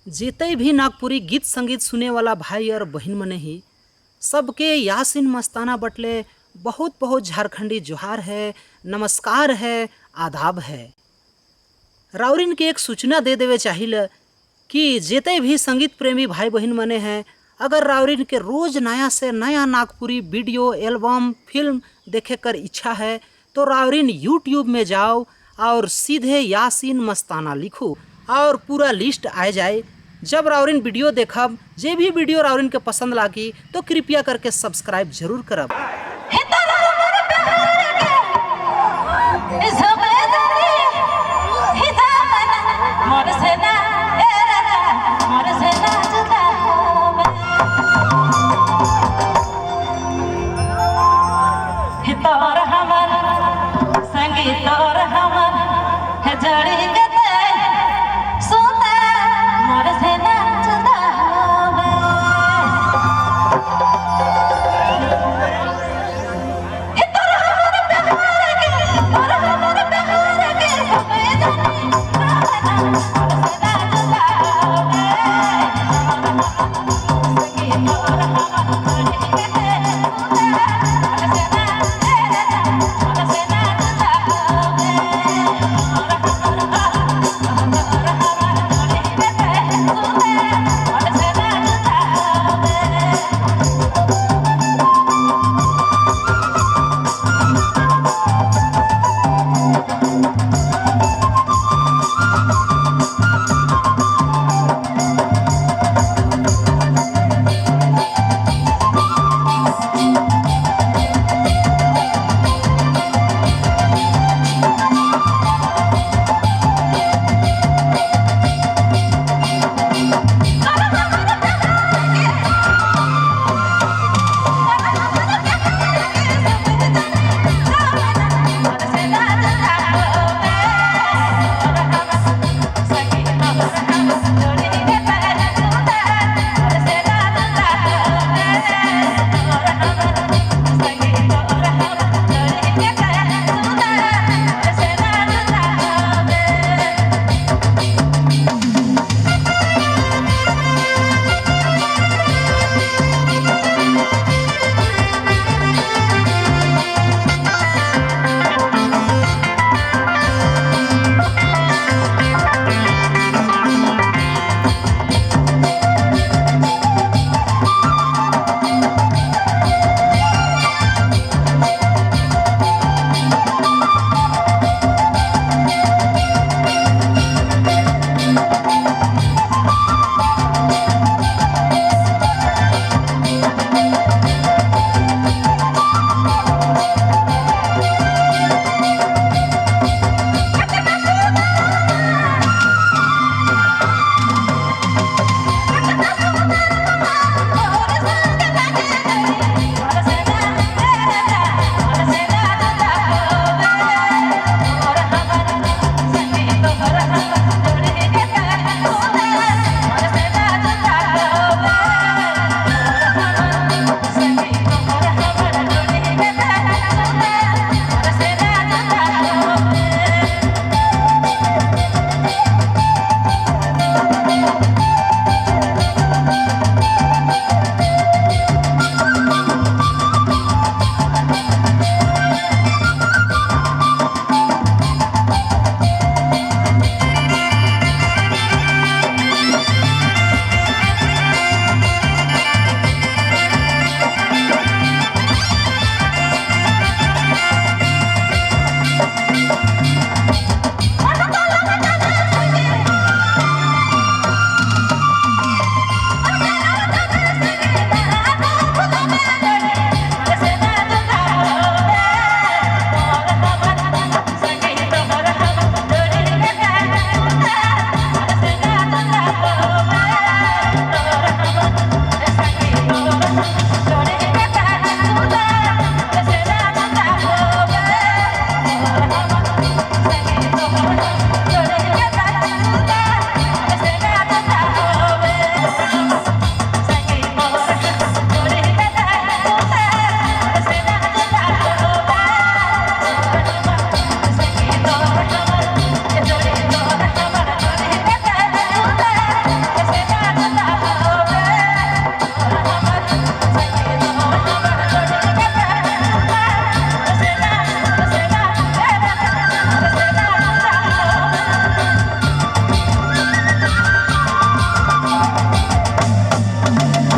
जेते भी नागपुरी गीत संगीत सुने वाला भाई और बहन मने ही सबके यासिन मस्ताना बटले बहुत बहुत झारखंडी जोहार है, नमस्कार है, आदाब है। राउरिन के एक सूचना दे देवे चाहिए कि जेते भी संगीत प्रेमी भाई बहन मने हैं, अगर राउरिन के रोज नया से नया नागपुरी वीडियो एल्बम फिल्म देखे कर इच्छा है तो राउरिन यूट्यूब में जाओ और सीधे यासीन मस्ताना लिखो और पूरा लिस्ट आ जाए। जब राउरिन वीडियो देखब, जे भी वीडियो राउरिन के पसंद लागी तो कृपया करके सब्सक्राइब जरूर करब।